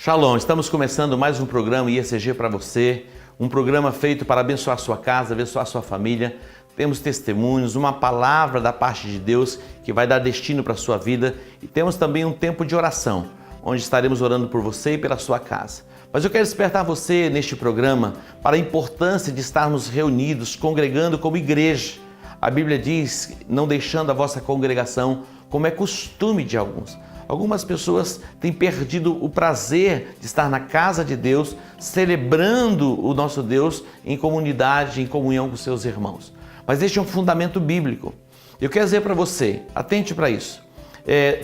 Shalom, estamos começando mais um programa IECG para você, um programa feito para abençoar a sua casa, abençoar a sua família. Temos testemunhos, uma palavra da parte de Deus que vai dar destino para a sua vida e temos também um tempo de oração, onde estaremos orando por você e pela sua casa. Mas eu quero despertar você neste programa para a importância de estarmos reunidos, congregando como igreja. A Bíblia diz, não deixando a vossa congregação, como é costume de alguns. Algumas pessoas têm perdido o prazer de estar na casa de Deus, celebrando o nosso Deus em comunidade, em comunhão com seus irmãos. Mas este é um fundamento bíblico. Eu quero dizer para você, atente para isso.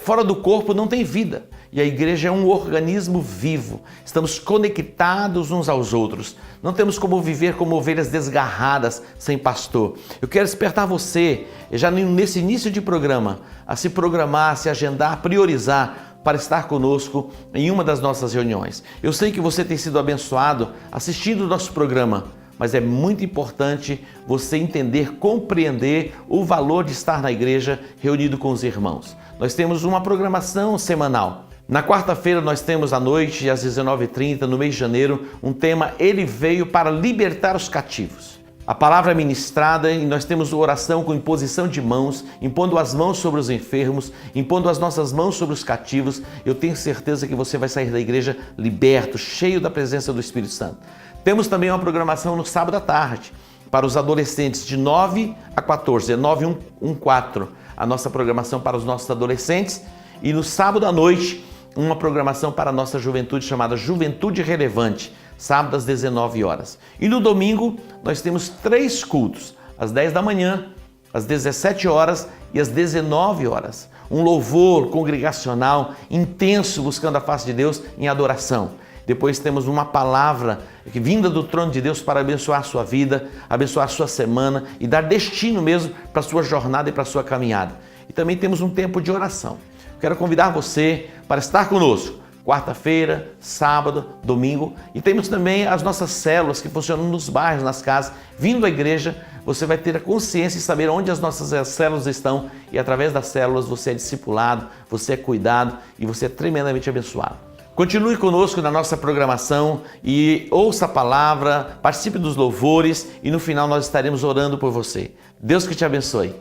Fora do corpo não tem vida. E a igreja é um organismo vivo. Estamos conectados uns aos outros. Não temos como viver como ovelhas desgarradas sem pastor. Eu quero despertar você, já nesse início de programa, a se programar, a se agendar, a priorizar para estar conosco em uma das nossas reuniões. Eu sei que você tem sido abençoado assistindo o nosso programa, mas é muito importante você entender, compreender o valor de estar na igreja reunido com os irmãos. Nós temos uma programação semanal. Na quarta-feira nós temos à noite, às 19h30, no mês de janeiro, um tema Ele veio para libertar os cativos. A palavra é ministrada e nós temos oração com imposição de mãos, impondo as mãos sobre os enfermos, impondo as nossas mãos sobre os cativos. Eu tenho certeza que você vai sair da igreja liberto, cheio da presença do Espírito Santo. Temos também uma programação no sábado à tarde, para os adolescentes de 9 a 14, é 914, a nossa programação para os nossos adolescentes. E no sábado à noite, uma programação para a nossa juventude chamada Juventude Relevante, sábado às 19 horas. E no domingo nós temos 3 cultos, às 10 da manhã, às 17 horas e às 19 horas. Um louvor congregacional intenso buscando a face de Deus em adoração. Depois temos uma palavra vinda do trono de Deus para abençoar a sua vida, abençoar a sua semana e dar destino mesmo para a sua jornada e para a sua caminhada. E também temos um tempo de oração. Quero convidar você para estar conosco, quarta-feira, sábado, domingo. E temos também as nossas células que funcionam nos bairros, nas casas. Vindo à igreja, você vai ter a consciência de saber onde as nossas células estão e através das células você é discipulado, você é cuidado e você é tremendamente abençoado. Continue conosco na nossa programação e ouça a palavra, participe dos louvores e no final nós estaremos orando por você. Deus que te abençoe.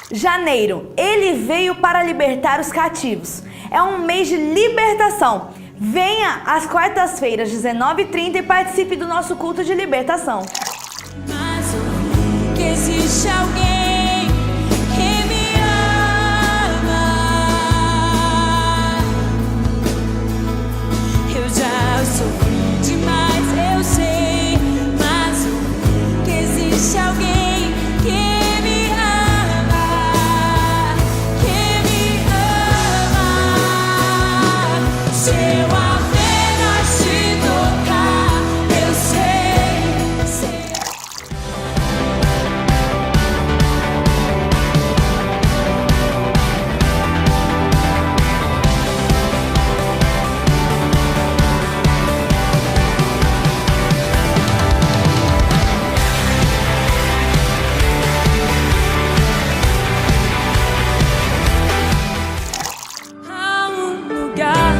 Janeiro, ele veio para libertar os cativos. É um mês de libertação. Venha às quartas-feiras, 19h30 e participe do nosso culto de libertação. Mas ouvi que existe alguém que me ama. Eu já sofri demais, eu sei. Mas ouvi que existe alguém que me ama. Que me ama. Se eu apenas te tocar, eu sei. Há um lugar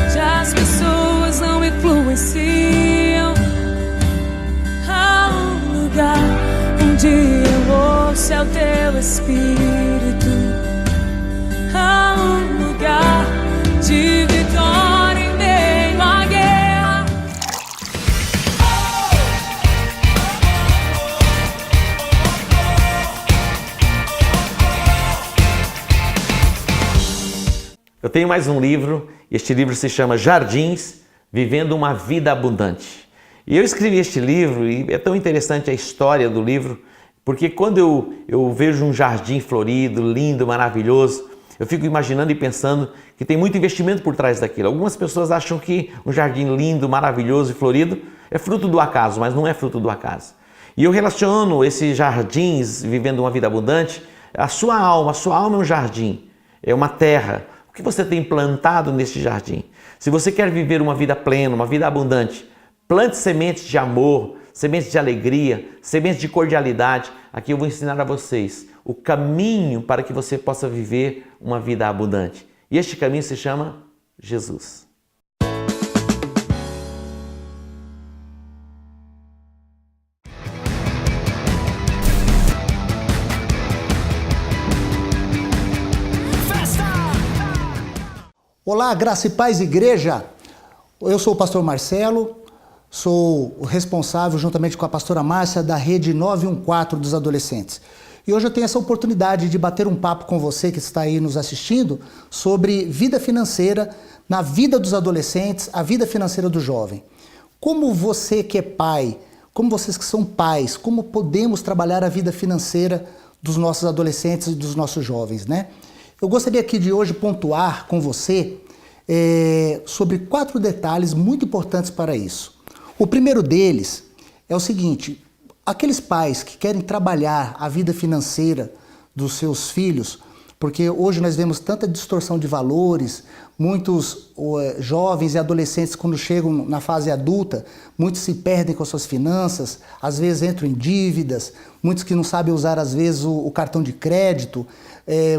onde as pessoas não influenciam. Há um lugar onde eu ouço é o teu espírito. Há um lugar de vitória em meio à guerra. Eu tenho mais um livro, este livro se chama Jardins, Vivendo uma Vida Abundante. E eu escrevi este livro e é tão interessante a história do livro, porque quando eu vejo um jardim florido, lindo, maravilhoso, eu fico imaginando e pensando que tem muito investimento por trás daquilo. Algumas pessoas acham que um jardim lindo, maravilhoso e florido é fruto do acaso, mas não é fruto do acaso. E eu relaciono esses jardins, vivendo uma vida abundante, a sua alma é um jardim, é uma terra. O que você tem plantado neste jardim? Se você quer viver uma vida plena, uma vida abundante, plante sementes de amor, sementes de alegria, sementes de cordialidade. Aqui eu vou ensinar a vocês o caminho para que você possa viver uma vida abundante. E este caminho se chama Jesus. Olá, graça e paz, igreja! Eu sou o pastor Marcelo, sou o responsável, juntamente com a pastora Márcia, da rede 914 dos adolescentes. E hoje eu tenho essa oportunidade de bater um papo com você que está aí nos assistindo sobre vida financeira na vida dos adolescentes, a vida financeira do jovem. Como você que é pai, como vocês que são pais, como podemos trabalhar a vida financeira dos nossos adolescentes e dos nossos jovens, né? Eu gostaria aqui de hoje pontuar com você sobre 4 detalhes muito importantes para isso. O primeiro deles é o seguinte: aqueles pais que querem trabalhar a vida financeira dos seus filhos, porque hoje nós vemos tanta distorção de valores, muitos jovens e adolescentes quando chegam na fase adulta, muitos se perdem com as suas finanças, às vezes entram em dívidas, muitos que não sabem usar às vezes o cartão de crédito,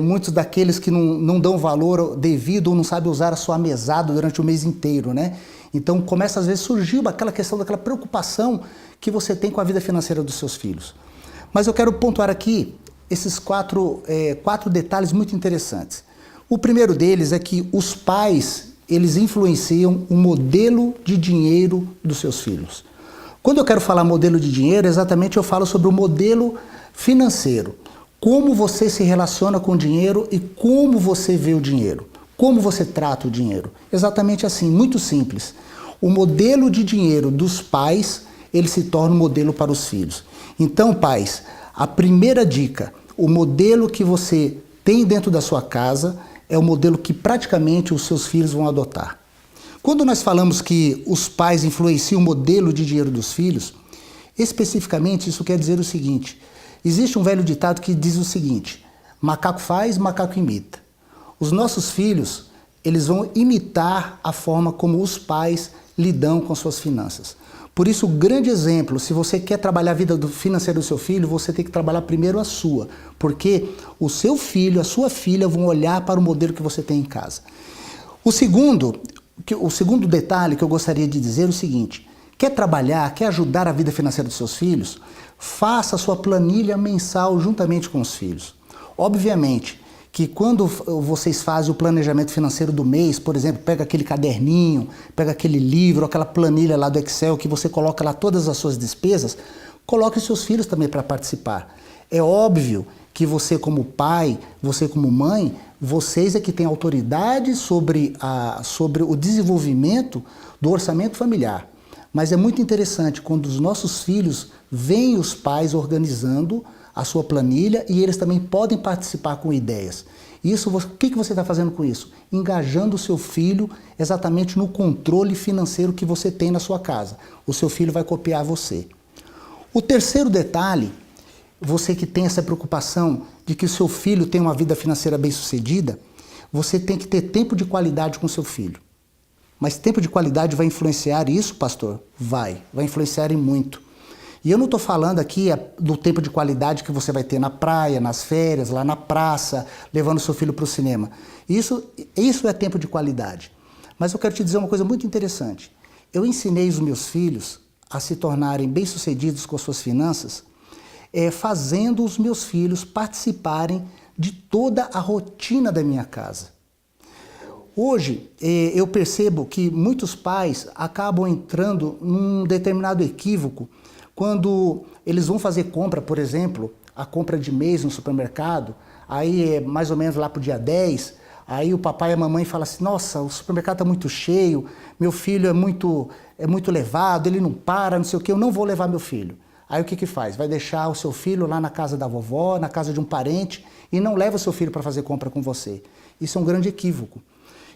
muitos daqueles que não dão valor devido ou não sabem usar a sua mesada durante o mês inteiro, né? Então começa às vezes a surgir aquela questão daquela preocupação que você tem com a vida financeira dos seus filhos. Mas eu quero pontuar aqui esses 4 detalhes muito interessantes. O primeiro deles é que os pais, eles influenciam o modelo de dinheiro dos seus filhos. Quando eu quero falar modelo de dinheiro, exatamente eu falo sobre o modelo financeiro. Como você se relaciona com o dinheiro e como você vê o dinheiro. Como você trata o dinheiro. Exatamente assim, muito simples. O modelo de dinheiro dos pais, ele se torna um modelo para os filhos. Então, pais, a primeira dica, o modelo que você tem dentro da sua casa é o modelo que praticamente os seus filhos vão adotar. Quando nós falamos que os pais influenciam o modelo de dinheiro dos filhos, especificamente isso quer dizer o seguinte: existe um velho ditado que diz o seguinte: macaco faz, macaco imita. Os nossos filhos, eles vão imitar a forma como os pais lidam com suas finanças. Por isso, o grande exemplo, se você quer trabalhar a vida financeira do seu filho, você tem que trabalhar primeiro a sua, porque o seu filho, a sua filha vão olhar para o modelo que você tem em casa. O segundo detalhe que eu gostaria de dizer é o seguinte: quer trabalhar, quer ajudar a vida financeira dos seus filhos? Faça a sua planilha mensal juntamente com os filhos. Obviamente que quando vocês fazem o planejamento financeiro do mês, por exemplo, pega aquele caderninho, pega aquele livro, aquela planilha lá do Excel que você coloca lá todas as suas despesas, coloque os seus filhos também para participar. É óbvio que você como pai, você como mãe, vocês é que têm autoridade sobre o desenvolvimento do orçamento familiar. Mas é muito interessante quando os nossos filhos veem os pais organizando a sua planilha e eles também podem participar com ideias. O que você está fazendo com isso? Engajando o seu filho exatamente no controle financeiro que você tem na sua casa. O seu filho vai copiar você. O terceiro detalhe, você que tem essa preocupação de que o seu filho tenha uma vida financeira bem-sucedida, você tem que ter tempo de qualidade com o seu filho. Mas tempo de qualidade vai influenciar isso, pastor? Vai influenciar em muito. E eu não estou falando aqui do tempo de qualidade que você vai ter na praia, nas férias, lá na praça, levando seu filho para o cinema. Isso é tempo de qualidade. Mas eu quero te dizer uma coisa muito interessante. Eu ensinei os meus filhos a se tornarem bem-sucedidos com as suas finanças, fazendo os meus filhos participarem de toda a rotina da minha casa. Hoje, eu percebo que muitos pais acabam entrando num determinado equívoco quando eles vão fazer compra, por exemplo, a compra de mês no supermercado, aí é mais ou menos lá para o dia 10, aí o papai e a mamãe falam assim: nossa, o supermercado está muito cheio, meu filho é muito levado, ele não para, não sei o que, eu não vou levar meu filho. Aí o que faz? Vai deixar o seu filho lá na casa da vovó, na casa de um parente, e não leva o seu filho para fazer compra com você. Isso é um grande equívoco.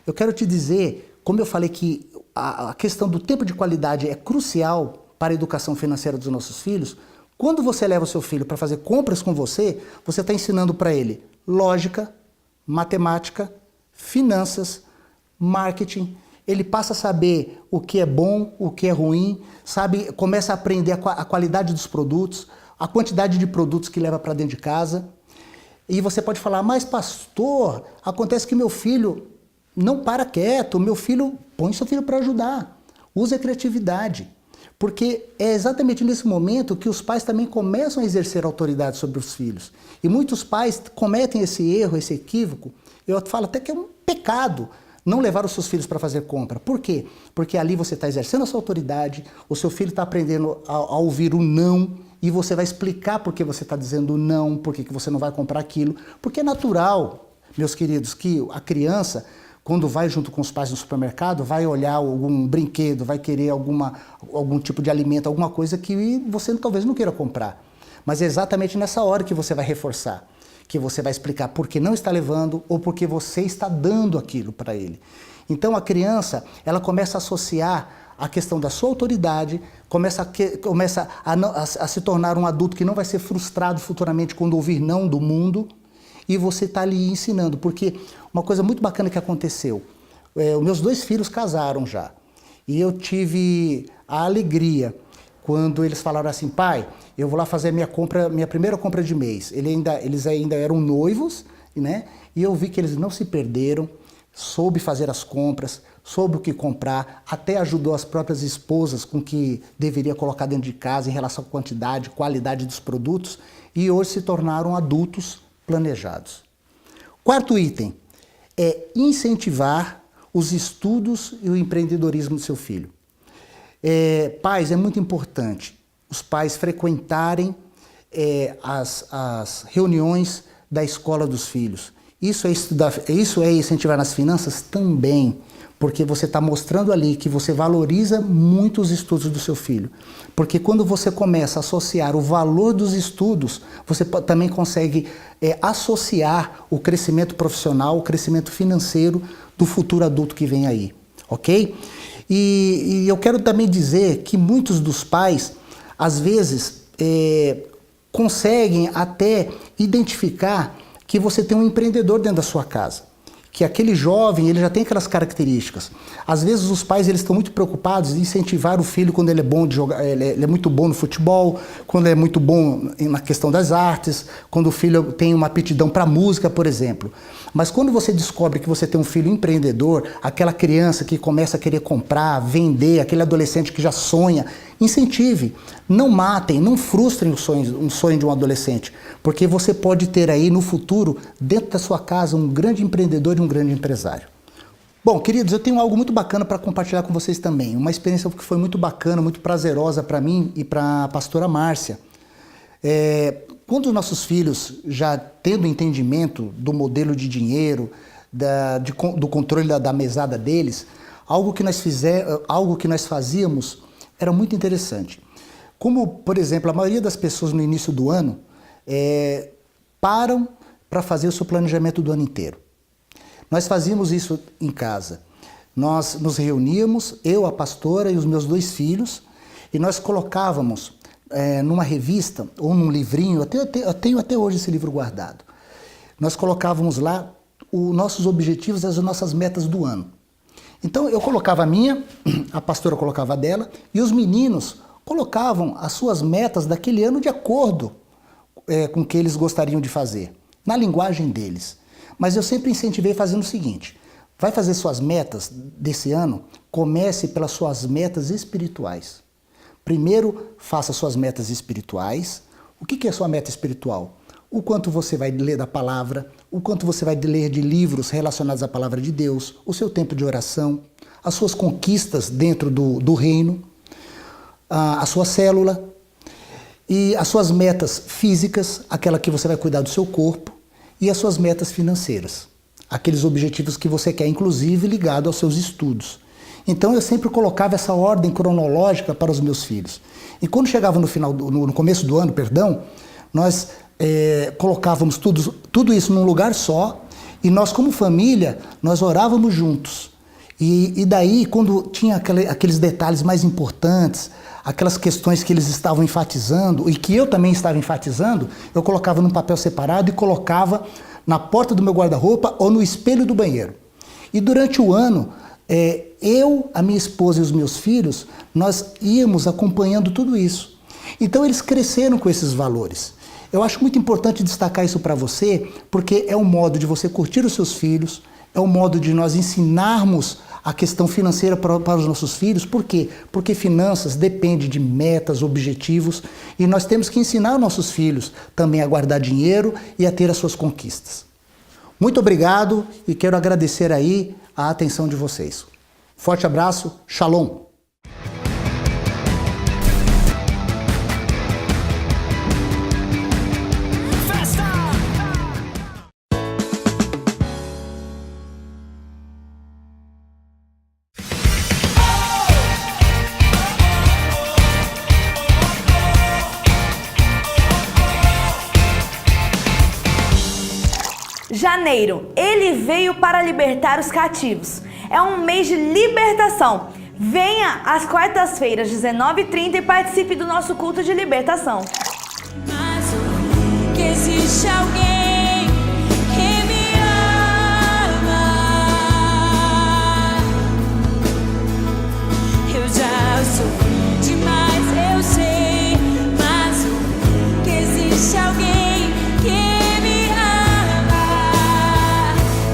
Eu quero te dizer, como eu falei que a questão do tempo de qualidade é crucial para a educação financeira dos nossos filhos, quando você leva o seu filho para fazer compras com você está ensinando para ele lógica, matemática, finanças, marketing ele passa a saber o que é bom, o que é ruim, sabe, começa a aprender a qualidade dos produtos, a quantidade de produtos que leva para dentro de casa. E você pode falar, mas pastor, acontece que meu filho não para quieto, meu filho, põe seu filho para ajudar, use a criatividade. Porque é exatamente nesse momento que os pais também começam a exercer autoridade sobre os filhos. E muitos pais cometem esse erro, esse equívoco, eu falo até que é um pecado, não levar os seus filhos para fazer compra. Por quê? Porque ali você está exercendo a sua autoridade, o seu filho está aprendendo a ouvir o não, e você vai explicar por que você está dizendo não, por que você não vai comprar aquilo. Porque é natural, meus queridos, que a criança, quando vai junto com os pais no supermercado, vai olhar algum brinquedo, vai querer algum tipo de alimento, alguma coisa que você talvez não queira comprar. Mas é exatamente nessa hora que você vai reforçar, que você vai explicar por que não está levando ou por que você está dando aquilo para ele. Então a criança, ela começa a associar a questão da sua autoridade, começa a se tornar um adulto que não vai ser frustrado futuramente quando ouvir não do mundo, e você está ali ensinando. Porque uma coisa muito bacana que aconteceu, os meus 2 filhos casaram já, e eu tive a alegria quando eles falaram assim, pai, eu vou lá fazer minha primeira compra de mês. Eles ainda eram noivos, né? E eu vi que eles não se perderam, soube fazer as compras, soube o que comprar, até ajudou as próprias esposas com o que deveria colocar dentro de casa em relação à quantidade, qualidade dos produtos, e hoje se tornaram adultos planejados. 4º item é incentivar os estudos e o empreendedorismo do seu filho. Pais, é muito importante os pais frequentarem as reuniões da escola dos filhos. Isso é incentivar nas finanças também, porque você está mostrando ali que você valoriza muito os estudos do seu filho. Porque quando você começa a associar o valor dos estudos, você também consegue associar o crescimento profissional, o crescimento financeiro do futuro adulto que vem aí, ok? E eu quero também dizer que muitos dos pais, às vezes, conseguem até identificar que você tem um empreendedor dentro da sua casa, que aquele jovem ele já tem aquelas características. Às vezes os pais eles estão muito preocupados em incentivar o filho quando ele é bom de jogar, ele é muito bom no futebol, quando ele é muito bom na questão das artes, quando o filho tem uma aptidão para música, por exemplo. Mas quando você descobre que você tem um filho empreendedor, aquela criança que começa a querer comprar, vender, aquele adolescente que já sonha, incentive, não matem, não frustrem um sonho de um adolescente, porque você pode ter aí no futuro, dentro da sua casa, um grande empreendedor e um grande empresário. Bom, queridos, eu tenho algo muito bacana para compartilhar com vocês também, uma experiência que foi muito bacana, muito prazerosa para mim e para a pastora Márcia. Quando os nossos filhos, já tendo entendimento do modelo de dinheiro, do controle da mesada deles, algo que nós fazíamos era muito interessante. Como, por exemplo, a maioria das pessoas no início do ano param para fazer o seu planejamento do ano inteiro. Nós fazíamos isso em casa. Nós nos reuníamos, eu, a pastora e os meus 2 filhos, e nós colocávamos numa revista ou num livrinho, eu tenho até hoje esse livro guardado, nós colocávamos lá os nossos objetivos e as nossas metas do ano. Então eu colocava a minha, a pastora colocava a dela, e os meninos colocavam as suas metas daquele ano de acordo com o que eles gostariam de fazer, na linguagem deles. Mas eu sempre incentivei fazendo o seguinte, vai fazer suas metas desse ano, comece pelas suas metas espirituais. Primeiro, faça suas metas espirituais. O que é sua meta espiritual? O quanto você vai ler da palavra, o quanto você vai ler de livros relacionados à palavra de Deus, o seu tempo de oração, as suas conquistas dentro do reino, a sua célula e as suas metas físicas, aquela que você vai cuidar do seu corpo, e as suas metas financeiras, aqueles objetivos que você quer, inclusive ligado aos seus estudos. Então eu sempre colocava essa ordem cronológica para os meus filhos. E quando chegava no começo do ano, nós colocávamos tudo isso num lugar só, e nós como família, nós orávamos juntos. E daí, quando tinha aqueles detalhes mais importantes, aquelas questões que eles estavam enfatizando, e que eu também estava enfatizando, eu colocava num papel separado e colocava na porta do meu guarda-roupa ou no espelho do banheiro. E durante o ano, Eu, a minha esposa e os meus filhos, nós íamos acompanhando tudo isso. Então eles cresceram com esses valores. Eu acho muito importante destacar isso para você, porque é um modo de você curtir os seus filhos, é um modo de nós ensinarmos a questão financeira para os nossos filhos. Por quê? Porque finanças depende de metas, objetivos, e nós temos que ensinar nossos filhos também a guardar dinheiro e a ter as suas conquistas. Muito obrigado e quero agradecer aí a atenção de vocês. Forte abraço, Shalom! Janeiro, ele veio para libertar os cativos. É um mês de libertação. Venha às quartas-feiras, 19h30 e participe do nosso culto de libertação. Mas eu que existe alguém que me ama. Eu já sofri demais, eu sei. Mas eu que existe alguém que me ama,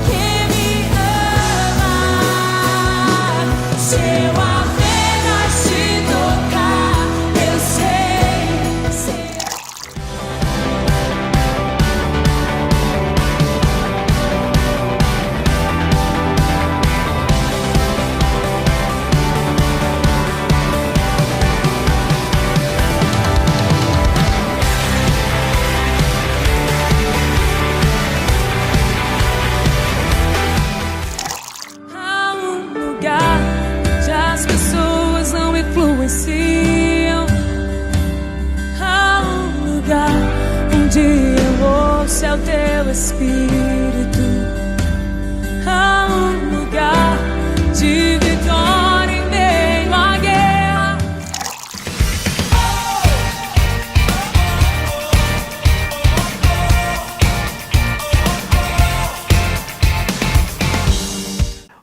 que me ama. Se eu apenas te tocar, eu sei. Há um lugar onde as pessoas não influenciam. Há um lugar onde eu ouço é o teu espírito. Há um lugar de vitória em meio à guerra.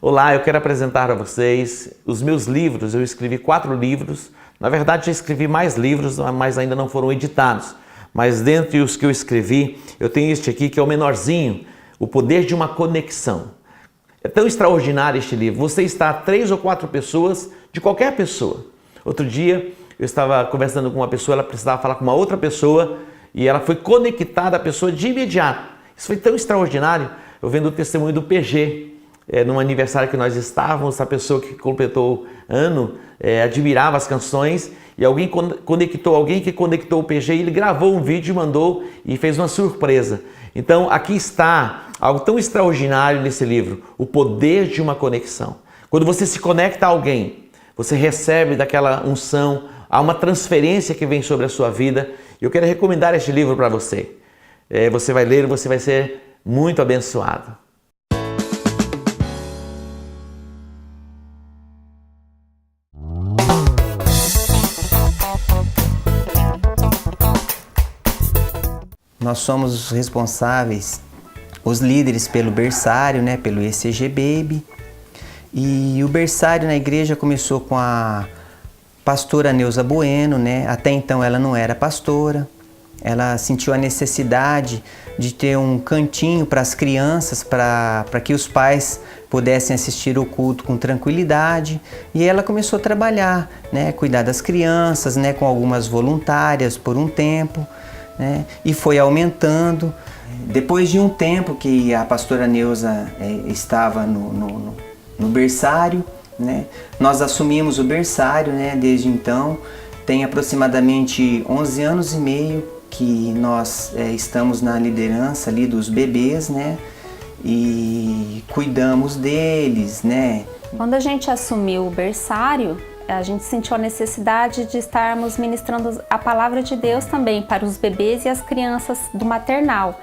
Olá, eu quero apresentar a vocês os meus livros. Eu escrevi 4 livros. Na verdade, já escrevi mais livros, mas ainda não foram editados. Mas dentre os que eu escrevi, eu tenho este aqui que é o menorzinho, O Poder de uma Conexão. É tão extraordinário este livro. Você está a 3 ou 4 pessoas de qualquer pessoa. Outro dia, eu estava conversando com uma pessoa, ela precisava falar com uma outra pessoa e ela foi conectada à pessoa de imediato. Isso foi tão extraordinário. Eu vendo o testemunho do PG. Num aniversário que nós estávamos, a pessoa que completou ano admirava as canções e alguém que conectou o PG e ele gravou um vídeo e mandou e fez uma surpresa. Então aqui está algo tão extraordinário nesse livro, O Poder de uma Conexão. Quando você se conecta a alguém, você recebe daquela unção, há uma transferência que vem sobre a sua vida. Eu quero recomendar este livro para você. Você vai ler e você vai ser muito abençoado. Nós somos os responsáveis, os líderes pelo berçário, né, pelo ECG Baby. E o berçário na igreja começou com a pastora Neuza Bueno, né? Até então ela não era pastora. Ela sentiu a necessidade de ter um cantinho para as crianças, para que os pais pudessem assistir o culto com tranquilidade. E ela começou a trabalhar, né, cuidar das crianças, né, com algumas voluntárias por um tempo. Né? E foi aumentando. Depois de um tempo que a pastora Neuza estava no berçário, né? Nós assumimos o berçário, né? Desde então. Tem aproximadamente 11 anos e meio que nós estamos na liderança ali dos bebês, né? E cuidamos deles, né? Quando a gente assumiu o berçário, a gente sentiu a necessidade de estarmos ministrando a palavra de Deus também para os bebês e as crianças do maternal,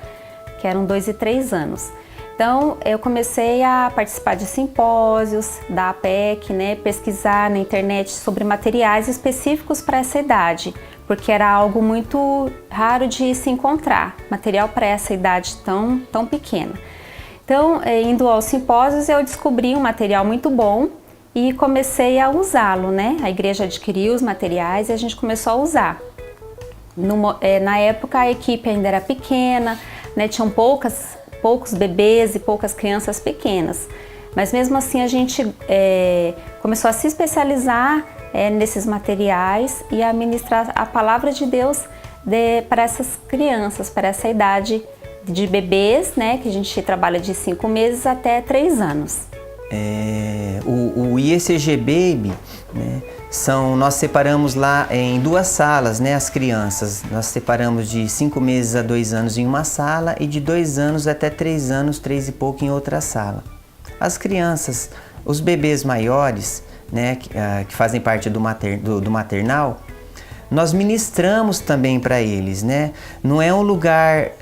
que eram 2 e 3 anos. Então, eu comecei a participar de simpósios da APEC, né, pesquisar na internet sobre materiais específicos para essa idade, porque era algo muito raro de se encontrar, material para essa idade tão pequena. Então, indo aos simpósios, eu descobri um material muito bom e comecei a usá-lo, né? A igreja adquiriu os materiais e a gente começou a usar. Na época, a equipe ainda era pequena, né? Tinham poucos bebês e poucas crianças pequenas. Mas mesmo assim, a gente começou a se especializar nesses materiais e a ministrar a palavra de Deus para essas crianças, para essa idade de bebês, né, que a gente trabalha de 5 meses até 3 anos. O IECG Baby, né, nós separamos lá em 2 salas, né, as crianças. Nós separamos de 5 meses a 2 anos em uma sala e de 2 anos até 3 anos, 3 e pouco em outra sala. As crianças, os bebês maiores, né, que fazem parte do maternal, nós ministramos também para eles, né? Não é um lugar,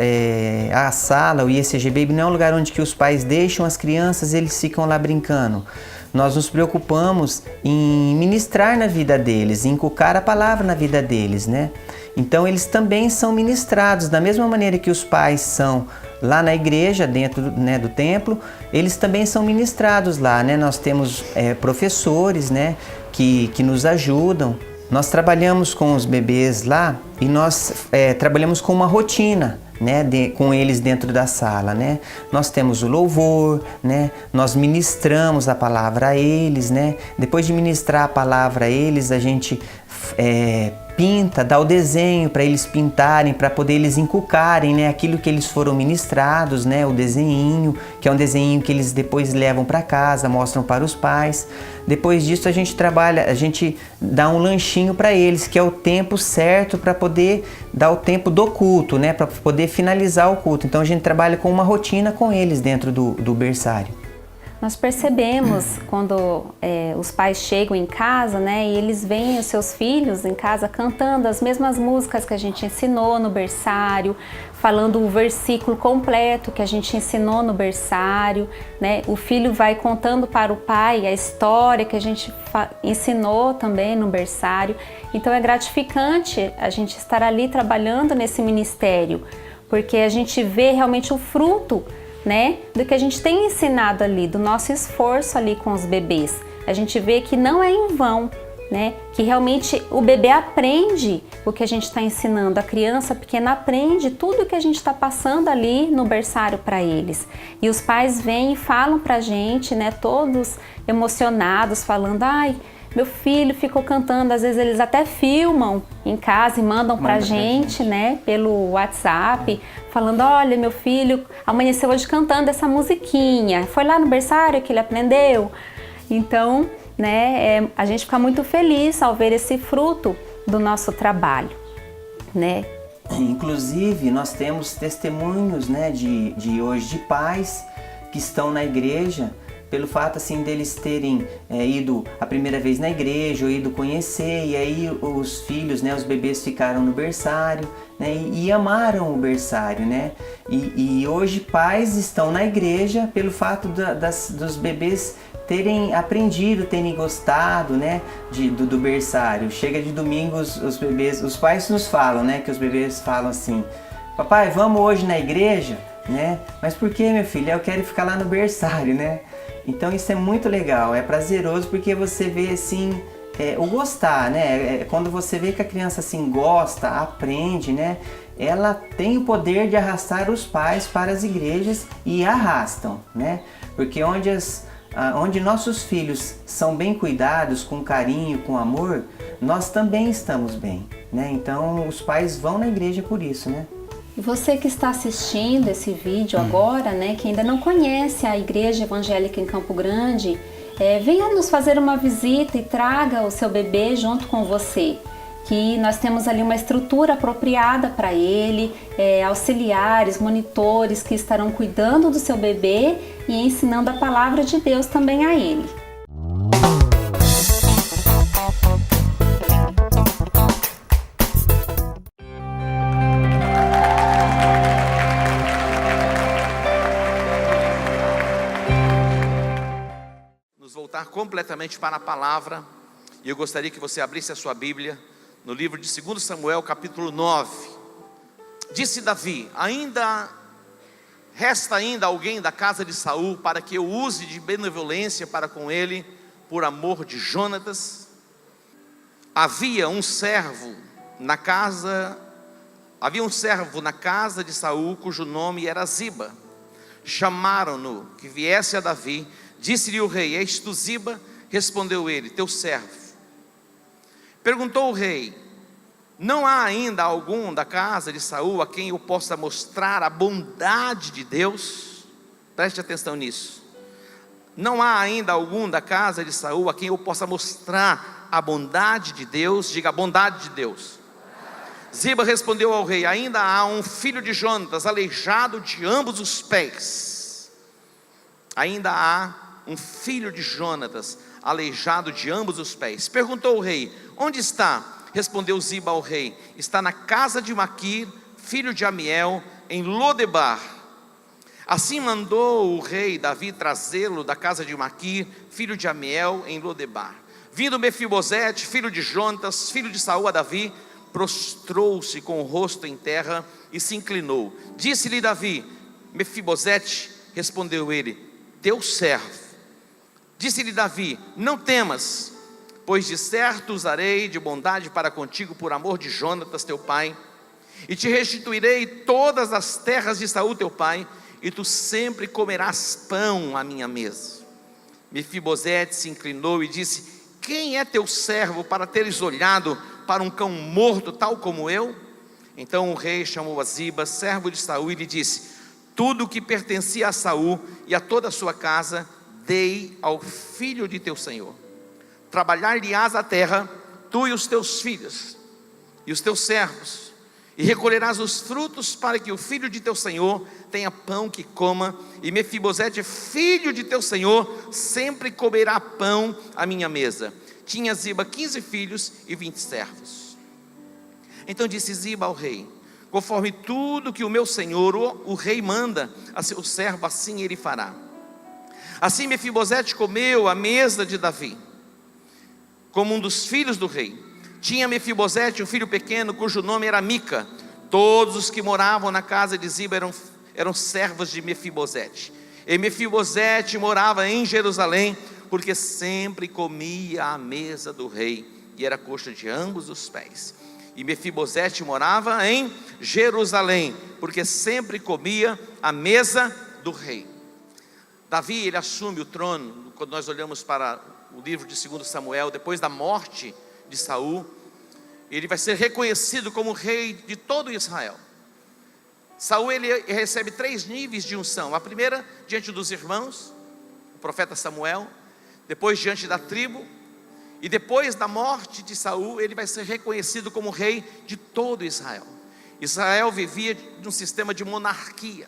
a sala, o IECG Baby, não é um lugar onde que os pais deixam as crianças e eles ficam lá brincando. Nós nos preocupamos em ministrar na vida deles, em inculcar a palavra na vida deles, né? Então eles também são ministrados, da mesma maneira que os pais são lá na igreja, dentro, né, do templo, eles também são ministrados lá, né? Nós temos professores, né, que nos ajudam. Nós trabalhamos com os bebês lá e nós trabalhamos com uma rotina, né, com eles dentro da sala, né? Nós temos o louvor, né? Nós ministramos a palavra a eles, né? Depois de ministrar a palavra a eles, a gente pinta, dá o desenho para eles pintarem, para poder eles inculcarem, né, aquilo que eles foram ministrados, né, o desenhinho, que é um desenho que eles depois levam para casa, mostram para os pais. Depois disso a gente dá um lanchinho para eles, que é o tempo certo para poder dar o tempo do culto, né, para poder finalizar o culto. Então a gente trabalha com uma rotina com eles dentro do berçário. Nós percebemos quando os pais chegam em casa, né, e eles veem os seus filhos em casa cantando as mesmas músicas que a gente ensinou no berçário, falando o versículo completo que a gente ensinou no berçário, né? O filho vai contando para o pai a história que a gente ensinou também no berçário. Então é gratificante a gente estar ali trabalhando nesse ministério, porque a gente vê realmente o fruto, né, do que a gente tem ensinado ali, do nosso esforço ali com os bebês. A gente vê que não é em vão, né, que realmente o bebê aprende o que a gente está ensinando, a criança pequena aprende tudo que a gente está passando ali no berçário para eles. E os pais vêm e falam para a gente, né, todos emocionados, falando, ai, meu filho ficou cantando, às vezes eles até filmam em casa e mandam pra gente, né, pelo WhatsApp, falando, olha, meu filho amanheceu hoje cantando essa musiquinha, foi lá no berçário que ele aprendeu. Então, né, a gente fica muito feliz ao ver esse fruto do nosso trabalho, né. Inclusive, nós temos testemunhos, né, de hoje de pais que estão na igreja, pelo fato assim deles terem ido a primeira vez na igreja, ou ido conhecer, e aí os filhos, né, os bebês ficaram no berçário, né, e amaram o berçário, né, e hoje pais estão na igreja pelo fato dos bebês terem aprendido, terem gostado, né, do berçário. Chega de domingo, os pais nos falam, né, que os bebês falam assim, papai, vamos hoje na igreja, né, mas por que, meu filho? Eu quero ficar lá no berçário, né. Então isso é muito legal, é prazeroso porque você vê assim, o gostar, né? Quando você vê que a criança assim gosta, aprende, né? Ela tem o poder de arrastar os pais para as igrejas e arrastam, né? Porque onde nossos filhos são bem cuidados, com carinho, com amor, nós também estamos bem, né? Então os pais vão na igreja por isso, né? E você que está assistindo esse vídeo agora, né, que ainda não conhece a Igreja Evangélica em Campo Grande, venha nos fazer uma visita e traga o seu bebê junto com você, que nós temos ali uma estrutura apropriada para ele, auxiliares, monitores que estarão cuidando do seu bebê e ensinando a palavra de Deus também a ele. Voltar completamente para a palavra, e eu gostaria que você abrisse a sua Bíblia no livro de 2 Samuel, capítulo 9. Disse Davi, ainda resta ainda alguém da casa de Saul para que eu use de benevolência para com ele, por amor de Jonatas? Havia um servo na casa de Saul, cujo nome era Ziba. Chamaram-no que viesse a Davi. Disse-lhe o rei: és tu Ziba? Respondeu ele: teu servo. Perguntou o rei: não há ainda algum da casa de Saul a quem eu possa mostrar a bondade de Deus? Preste atenção nisso. Não há ainda algum da casa de Saul a quem eu possa mostrar a bondade de Deus? Diga: a bondade de Deus. Ziba respondeu ao rei: ainda há um filho de Jonatas, aleijado de ambos os pés. Ainda há um filho de Jonatas, aleijado de ambos os pés. Perguntou o rei: onde está? Respondeu Ziba ao rei: está na casa de Maquir, filho de Amiel, em Lodebar. Assim mandou o rei Davi trazê-lo da casa de Maquir, filho de Amiel, em Lodebar. Vindo Mefibosete, filho de Jonatas, filho de Saul, a Davi, prostrou-se com o rosto em terra e se inclinou. Disse-lhe Davi: Mefibosete. Respondeu ele: teu servo. Disse-lhe Davi: não temas, pois de certo usarei de bondade para contigo por amor de Jonatas teu pai, e te restituirei todas as terras de Saul teu pai, e tu sempre comerás pão à minha mesa. Mefibosete se inclinou e disse: quem é teu servo para teres olhado para um cão morto tal como eu? Então o rei chamou a Ziba, servo de Saul, e lhe disse: tudo o que pertencia a Saul e a toda a sua casa dei ao filho de teu senhor. Trabalhar-lhe-ás a terra, tu e os teus filhos e os teus servos, e recolherás os frutos para que o filho de teu senhor tenha pão que coma, e Mefibosete, filho de teu senhor, sempre comerá pão à minha mesa. Tinha Ziba 15 filhos e 20 servos. Então disse Ziba ao rei: conforme tudo que o meu senhor, o rei, manda a seu servo, assim ele fará. Assim Mefibosete comeu à mesa de Davi, como um dos filhos do rei. Tinha Mefibosete um filho pequeno, cujo nome era Mica. Todos os que moravam na casa de Ziba eram servos de Mefibosete. E Mefibosete morava em Jerusalém, porque sempre comia à mesa do rei, e era coxa de ambos os pés. E Mefibosete morava em Jerusalém, porque sempre comia à mesa do rei. Davi, ele assume o trono, quando nós olhamos para o livro de 2 Samuel, depois da morte de Saul, ele vai ser reconhecido como rei de todo Israel. Saul, ele recebe 3 níveis de unção. A primeira, diante dos irmãos, o profeta Samuel. Depois diante da tribo. E depois da morte de Saul, ele vai ser reconhecido como rei de todo Israel. Israel vivia num sistema de monarquia.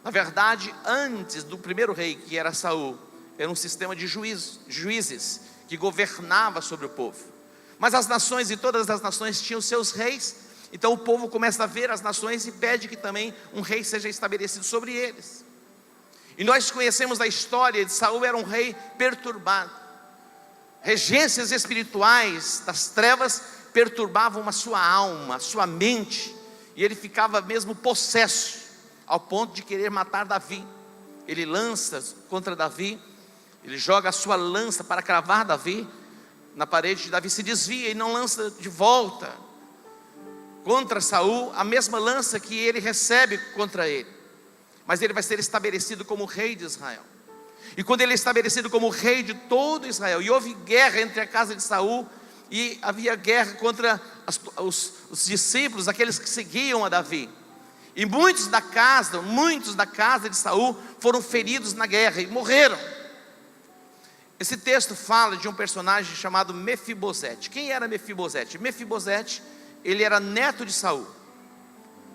Na verdade, antes do primeiro rei, que era Saul, era um sistema de juízes que governava sobre o povo. Mas as nações, e todas as nações tinham seus reis. Então o povo começa a ver as nações e pede que também um rei seja estabelecido sobre eles. E nós conhecemos a história de Saul. Era um rei perturbado. Regências espirituais das trevas perturbavam a sua alma, a sua mente, e ele ficava mesmo possesso, ao ponto de querer matar Davi. Ele lança contra Davi, ele joga a sua lança para cravar Davi na parede. Davi se desvia e não lança de volta contra Saul a mesma lança que ele recebe contra ele. Mas ele vai ser estabelecido como rei de Israel. E quando ele é estabelecido como rei de todo Israel, e houve guerra entre a casa de Saul, e havia guerra contra os discípulos, aqueles que seguiam a Davi. E muitos da casa de Saul foram feridos na guerra e morreram. Esse texto fala de um personagem chamado Mefibosete. Quem era Mefibosete? Mefibosete, ele era neto de Saul,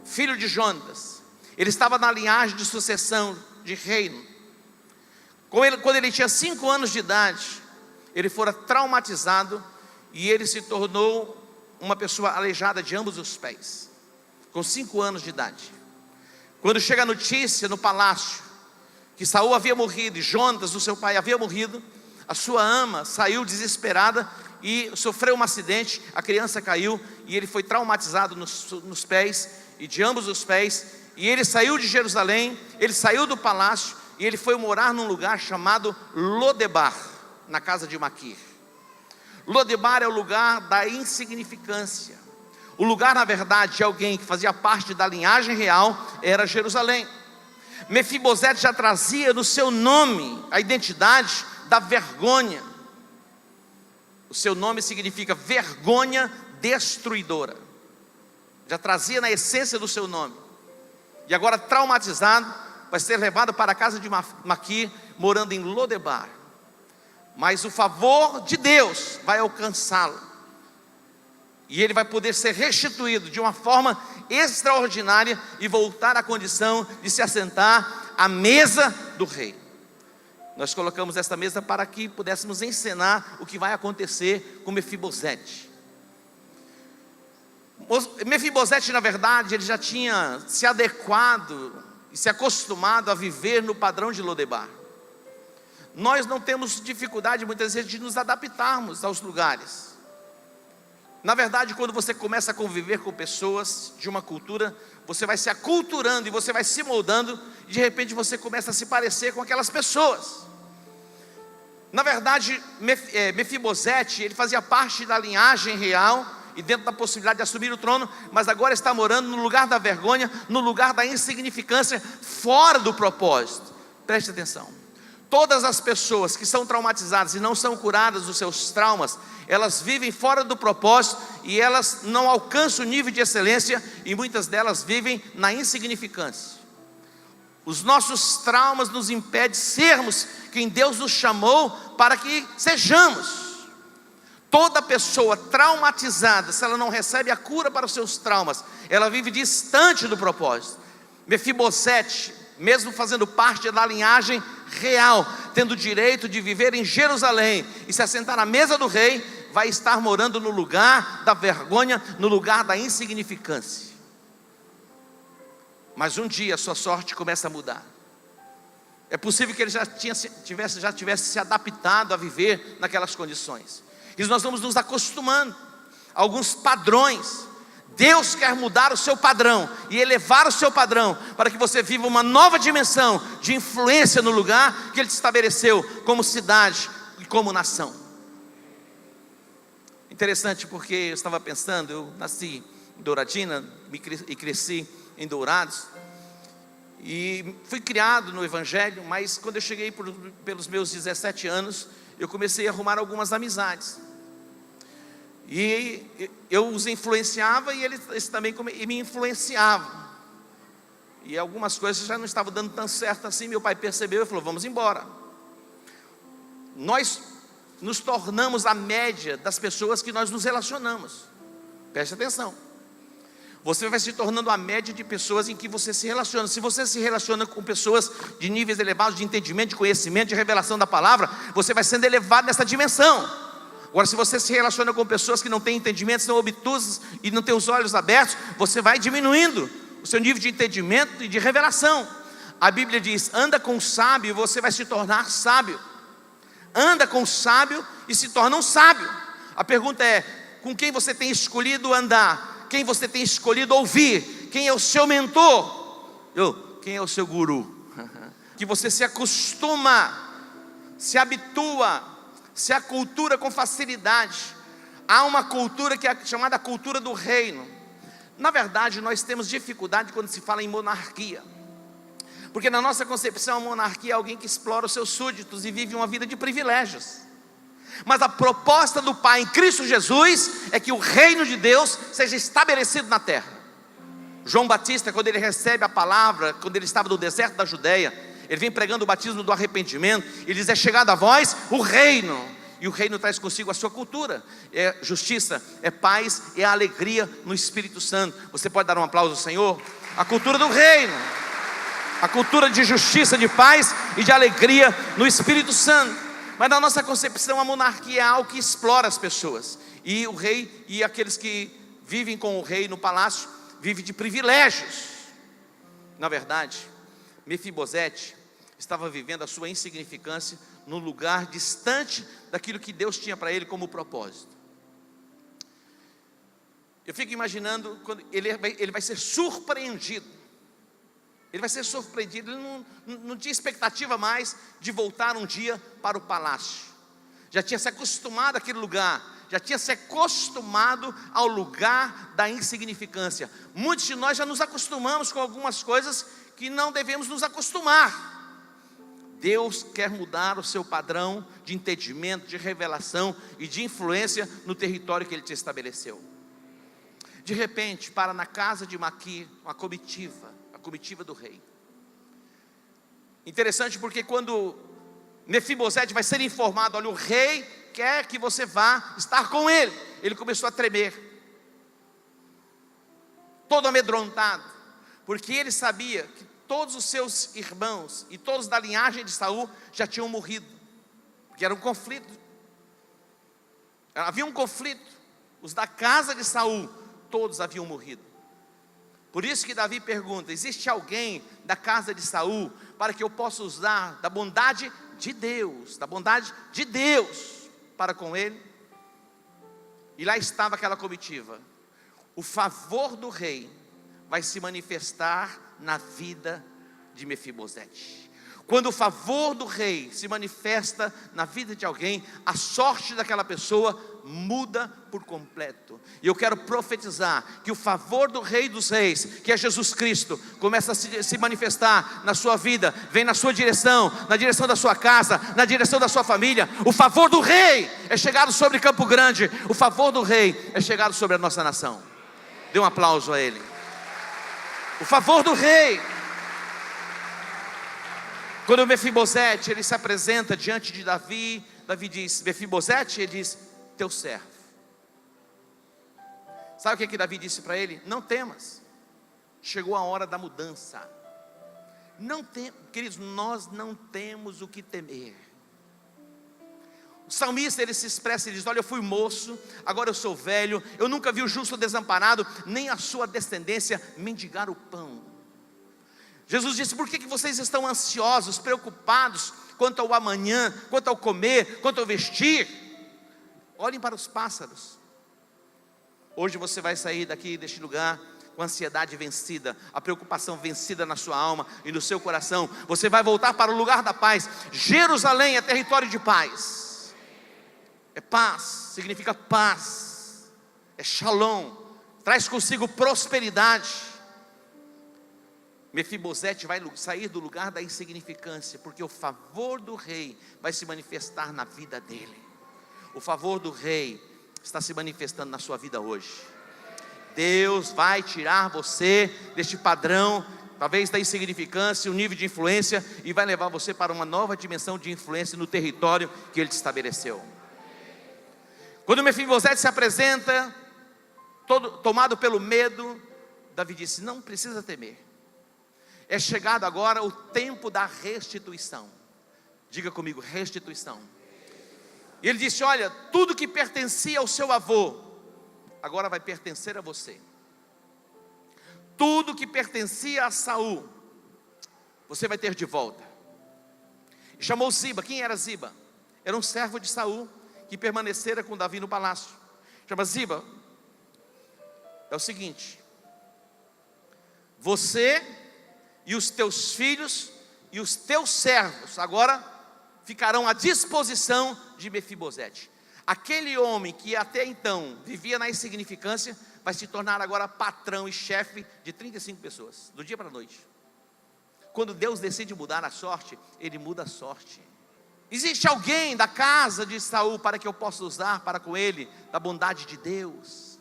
filho de Jonatas. Ele estava na linhagem de sucessão de reino. Quando ele tinha 5 anos de idade, ele fora traumatizado e ele se tornou uma pessoa aleijada de ambos os pés, com 5 anos de idade. Quando chega a notícia no palácio que Saul havia morrido e Jonatas, o seu pai, havia morrido, a sua ama saiu desesperada e sofreu um acidente. A criança caiu e ele foi traumatizado nos pés, e de ambos os pés, e ele saiu de Jerusalém, ele saiu do palácio, e ele foi morar num lugar chamado Lodebar, na casa de Maquir. Lodebar é o lugar da insignificância. O lugar, na verdade, de alguém que fazia parte da linhagem real era Jerusalém. Mefibosete já trazia no seu nome a identidade da vergonha. O seu nome significa vergonha destruidora. Já trazia na essência do seu nome. E agora, traumatizado, vai ser levado para a casa de Maquir, morando em Lodebar. Mas o favor de Deus vai alcançá-lo, e ele vai poder ser restituído de uma forma extraordinária e voltar à condição de se assentar à mesa do rei. Nós colocamos esta mesa para que pudéssemos encenar o que vai acontecer com Mefibosete. Mefibosete, na verdade, ele já tinha se adequado e se acostumado a viver no padrão de Lodebar. Nós não temos dificuldade muitas vezes de nos adaptarmos aos lugares. Na verdade, quando você começa a conviver com pessoas de uma cultura, você vai se aculturando e você vai se moldando, e de repente você começa a se parecer com aquelas pessoas. Na verdade, Mefibosete, ele fazia parte da linhagem real e dentro da possibilidade de assumir o trono, mas agora está morando no lugar da vergonha, no lugar da insignificância, fora do propósito. Preste atenção. Todas as pessoas que são traumatizadas e não são curadas dos seus traumas, elas vivem fora do propósito e elas não alcançam o nível de excelência, e muitas delas vivem na insignificância. Os nossos traumas nos impedem de sermos quem Deus nos chamou para que sejamos. Toda pessoa traumatizada, se ela não recebe a cura para os seus traumas, ela vive distante do propósito. Mefibosete, mesmo fazendo parte da linhagem real, tendo o direito de viver em Jerusalém e se assentar à mesa do rei, vai estar morando no lugar da vergonha, no lugar da insignificância. Mas um dia a sua sorte começa a mudar. É possível que ele já tivesse se adaptado a viver naquelas condições, e nós vamos nos acostumando a alguns padrões. Deus quer mudar o seu padrão e elevar o seu padrão, para que você viva uma nova dimensão de influência no lugar que Ele te estabeleceu, como cidade e como nação. Interessante, porque eu estava pensando, eu nasci em Douradina e cresci em Dourados, e fui criado no Evangelho, mas quando eu cheguei pelos meus 17 anos, eu comecei a arrumar algumas amizades. E eu os influenciava e eles também me influenciavam. E algumas coisas já não estavam dando tão certo assim. Meu pai percebeu e falou: vamos embora. Nós nos tornamos a média das pessoas que nós nos relacionamos. Preste atenção. Você vai se tornando a média de pessoas em que você se relaciona. Se você se relaciona com pessoas de níveis elevados de entendimento, de conhecimento, de revelação da palavra, você vai sendo elevado nessa dimensão. Agora, se você se relaciona com pessoas que não têm entendimento, são obtusas e não têm os olhos abertos, você vai diminuindo o seu nível de entendimento e de revelação. A Bíblia diz: anda com o sábio e você vai se tornar sábio. Anda com o sábio e se torna um sábio. A pergunta é: com quem você tem escolhido andar? Quem você tem escolhido ouvir? Quem é o seu mentor? Quem é o seu guru? Que você se acostuma, se habitua, se acultura com facilidade. Há uma cultura que é chamada cultura do reino. Na verdade, nós temos dificuldade quando se fala em monarquia, porque na nossa concepção a monarquia é alguém que explora os seus súditos e vive uma vida de privilégios. Mas a proposta do Pai em Cristo Jesus é que o reino de Deus seja estabelecido na terra. João Batista, quando ele recebe a palavra, quando ele estava no deserto da Judeia, ele vem pregando o batismo do arrependimento. Ele diz: é chegado a vós o reino. E o reino traz consigo a sua cultura. É justiça, é paz, é alegria no Espírito Santo. Você pode dar um aplauso ao Senhor? A cultura do reino, a cultura de justiça, de paz e de alegria no Espírito Santo. Mas na nossa concepção, a monarquia é algo que explora as pessoas. E o rei e aqueles que vivem com o rei no palácio vivem de privilégios. Na verdade, Mefibosete estava vivendo a sua insignificância num lugar distante daquilo que Deus tinha para ele como propósito. Eu fico imaginando quando ele vai ser surpreendido Ele vai ser surpreendido. Ele não tinha expectativa mais de voltar um dia para o palácio. Já tinha se acostumado àquele lugar, já tinha se acostumado ao lugar da insignificância. Muitos de nós já nos acostumamos com algumas coisas que não devemos nos acostumar. Deus quer mudar o seu padrão de entendimento, de revelação e de influência no território que Ele te estabeleceu. De repente, para na casa de Maqui, a comitiva do rei. Interessante porque quando Mefibosete vai ser informado, olha, o rei quer que você vá estar com ele. Ele começou a tremer, todo amedrontado, porque ele sabia que todos os seus irmãos e todos da linhagem de Saul já tinham morrido, porque era um conflito. Havia um conflito. Os da casa de Saul, todos haviam morrido. Por isso que Davi pergunta: existe alguém da casa de Saul para que eu possa usar da bondade de Deus, para com ele? E lá estava aquela comitiva. O favor do rei vai se manifestar na vida de Mefibosete. Quando o favor do rei se manifesta na vida de alguém, a sorte daquela pessoa muda por completo. E eu quero profetizar que o favor do Rei dos Reis, que é Jesus Cristo, começa a se manifestar na sua vida, vem na sua direção, na direção da sua casa, na direção da sua família. O favor do Rei é chegado sobre Campo Grande, o favor do Rei é chegado sobre a nossa nação. Dê um aplauso a Ele. O favor do Rei. Quando o Mefibosete, ele se apresenta diante de Davi, Davi diz: Mefibosete, ele diz: teu servo. Sabe o que Davi disse para ele? Não temas, chegou a hora da mudança. Não tem, queridos, nós não temos o que temer. O salmista, ele se expressa e diz: olha, eu fui moço, agora eu sou velho, eu nunca vi o justo desamparado, nem a sua descendência mendigar o pão. Jesus disse: por que vocês estão ansiosos, preocupados quanto ao amanhã, quanto ao comer, quanto ao vestir? Olhem para os pássaros. Hoje você vai sair daqui deste lugar com a ansiedade vencida, a preocupação vencida na sua alma e no seu coração. Você vai voltar para o lugar da paz. Jerusalém é território de paz. É paz, significa paz. É shalom, traz consigo prosperidade. Mefibosete vai sair do lugar da insignificância, porque o favor do rei vai se manifestar na vida dele. O favor do rei está se manifestando na sua vida hoje. Deus vai tirar você deste padrão, talvez da insignificância, um nível de influência, e vai levar você para uma nova dimensão de influência no território que Ele te estabeleceu. Quando Mefibosete se apresenta, tomado pelo medo, Davi disse: não precisa temer. É chegado agora o tempo da restituição. Diga comigo: restituição. E ele disse: olha, tudo que pertencia ao seu avô, agora vai pertencer a você. Tudo que pertencia a Saul, você vai ter de volta. E chamou Ziba. Quem era Ziba? Era um servo de Saul, que permanecera com Davi no palácio. Chama Ziba. É o seguinte: você e os teus filhos e os teus servos agora ficarão à disposição de Mefibosete. Aquele homem que até então vivia na insignificância vai se tornar agora patrão e chefe de 35 pessoas, do dia para a noite. Quando Deus decide mudar a sorte, Ele muda a sorte. Existe alguém da casa de Saul para que eu possa usar para com ele da bondade de Deus?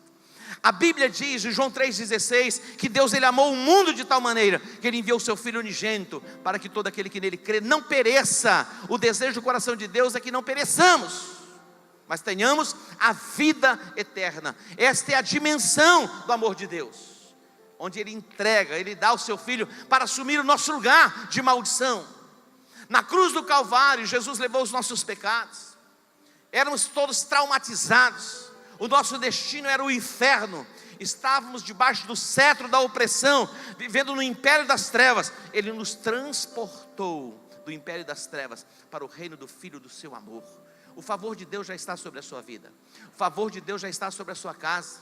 A Bíblia diz em João 3,16 que Deus, Ele amou o mundo de tal maneira que Ele enviou o seu Filho unigênito para que todo aquele que nele crê não pereça. O desejo do coração de Deus é que não pereçamos, mas tenhamos a vida eterna. Esta é a dimensão do amor de Deus, onde Ele entrega, Ele dá o seu Filho para assumir o nosso lugar de maldição. Na cruz do Calvário, Jesus levou os nossos pecados. Éramos todos traumatizados. O nosso destino era o inferno. Estávamos debaixo do cetro da opressão, vivendo no império das trevas. Ele nos transportou do império das trevas para o reino do Filho do seu amor. O favor de Deus já está sobre a sua vida. O favor de Deus já está sobre a sua casa.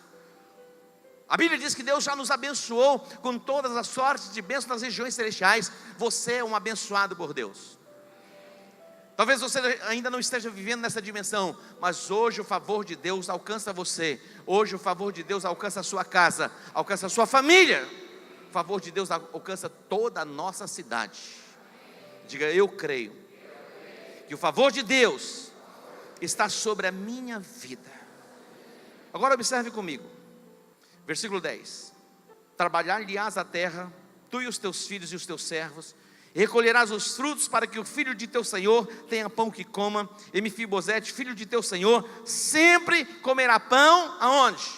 A Bíblia diz que Deus já nos abençoou com todas as sortes de bênçãos nas regiões celestiais. Você é um abençoado por Deus. Talvez você ainda não esteja vivendo nessa dimensão, mas hoje o favor de Deus alcança você. Hoje o favor de Deus alcança a sua casa, alcança a sua família. O favor de Deus alcança toda a nossa cidade. Diga: eu creio que o favor de Deus está sobre a minha vida. Agora observe comigo, versículo 10: trabalhar-lhe-ás a terra, tu e os teus filhos e os teus servos, e recolherás os frutos para que o filho de teu senhor tenha pão que coma. E Mefibosete, filho de teu senhor, sempre comerá pão. Aonde?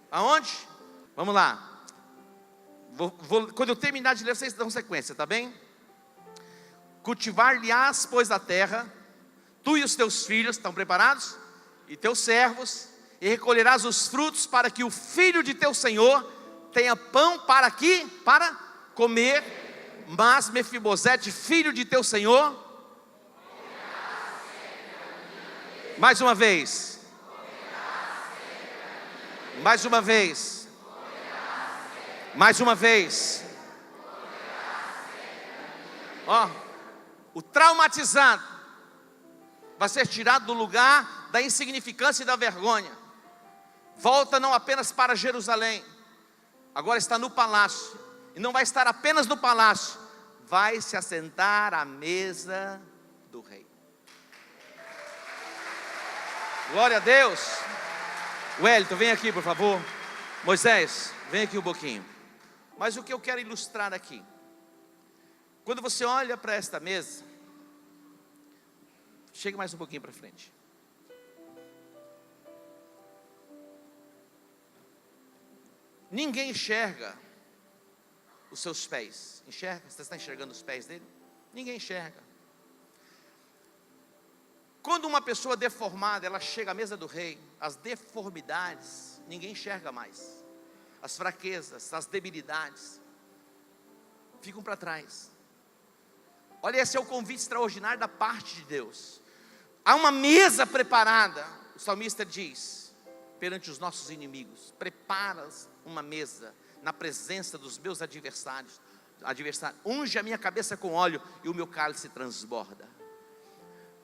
Aonde? Vamos lá. Quando eu terminar de ler, vocês dão sequência, tá bem? Cultivar-lhe-ás, pois, a terra, tu e os teus filhos, estão preparados? E teus servos, e recolherás os frutos para que o filho de teu senhor tenha pão para comer. Mas Mefibosete, filho de teu senhor, mais uma vez, mais uma vez, mais uma vez, ó, o traumatizado vai ser tirado do lugar da insignificância e da vergonha. Volta não apenas para Jerusalém, agora está no palácio. E não vai estar apenas no palácio, vai se assentar à mesa do rei. Glória a Deus. Wellington, vem aqui, por favor. Moisés, vem aqui um pouquinho. Mas o que eu quero ilustrar aqui, quando você olha para esta mesa, chega mais um pouquinho para frente. Ninguém enxerga os seus pés. Enxerga? Você está enxergando os pés dele? Ninguém enxerga. Quando uma pessoa deformada, ela chega à mesa do rei, as deformidades, ninguém enxerga mais. As fraquezas, as debilidades ficam para trás. Olha, esse é o convite extraordinário da parte de Deus. Há uma mesa preparada. O salmista diz: perante os nossos inimigos, preparas uma mesa na presença dos meus adversários. Unge a minha cabeça com óleo e o meu cálice transborda.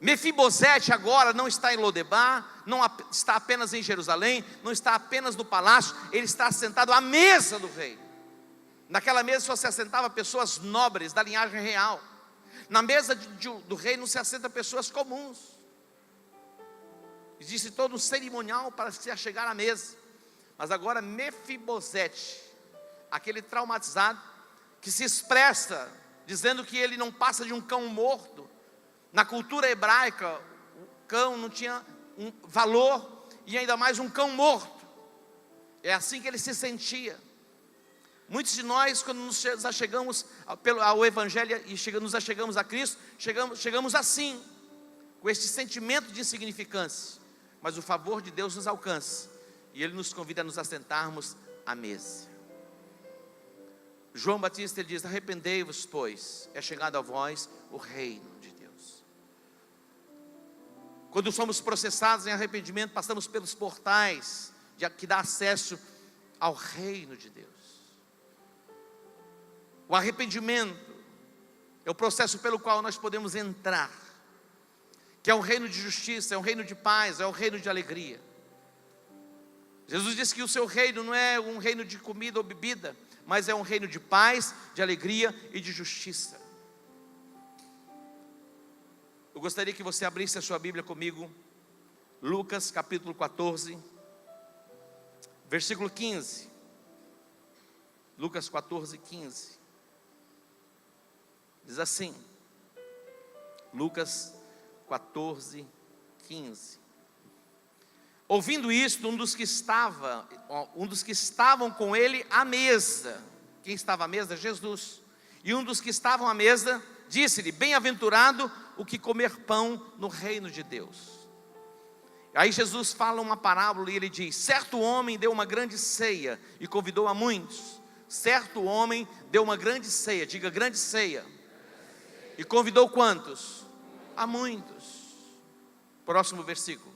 Mefibosete agora não está em Lodebar, não está apenas em Jerusalém, não está apenas no palácio, ele está sentado à mesa do rei. Naquela mesa só se assentava pessoas nobres da linhagem real. Na mesa do rei não se assenta pessoas comuns. Existe todo um cerimonial para se achegar à mesa. Mas agora Mefibosete, aquele traumatizado, que se expressa dizendo que ele não passa de um cão morto. Na cultura hebraica, o cão não tinha um valor, e ainda mais um cão morto. É assim que ele se sentia. Muitos de nós, quando nos achegamos ao Evangelho e nos achegamos a Cristo, chegamos assim, com este sentimento de insignificância. Mas o favor de Deus nos alcança, e Ele nos convida a nos assentarmos à mesa. João Batista, ele diz: arrependei-vos, pois é chegado a vós o reino de Deus. Quando somos processados em arrependimento, passamos pelos portais que dá acesso ao reino de Deus. O arrependimento é o processo pelo qual nós podemos entrar, que é um reino de justiça, é um reino de paz, é um reino de alegria. Jesus disse que o seu reino não é um reino de comida ou bebida, mas é um reino de paz, de alegria e de justiça. Eu gostaria que você abrisse a sua Bíblia comigo, Lucas capítulo 14, versículo 15. Lucas 14, 15. Diz assim, Lucas 14, 15. Ouvindo isto, um dos que estavam com ele à mesa, quem estava à mesa? Jesus. E um dos que estavam à mesa disse-lhe: bem-aventurado o que comer pão no reino de Deus. Aí Jesus fala uma parábola e ele diz: certo homem deu uma grande ceia e convidou a muitos. Certo homem deu uma grande ceia, diga grande ceia. E convidou quantos? A muitos. Próximo versículo.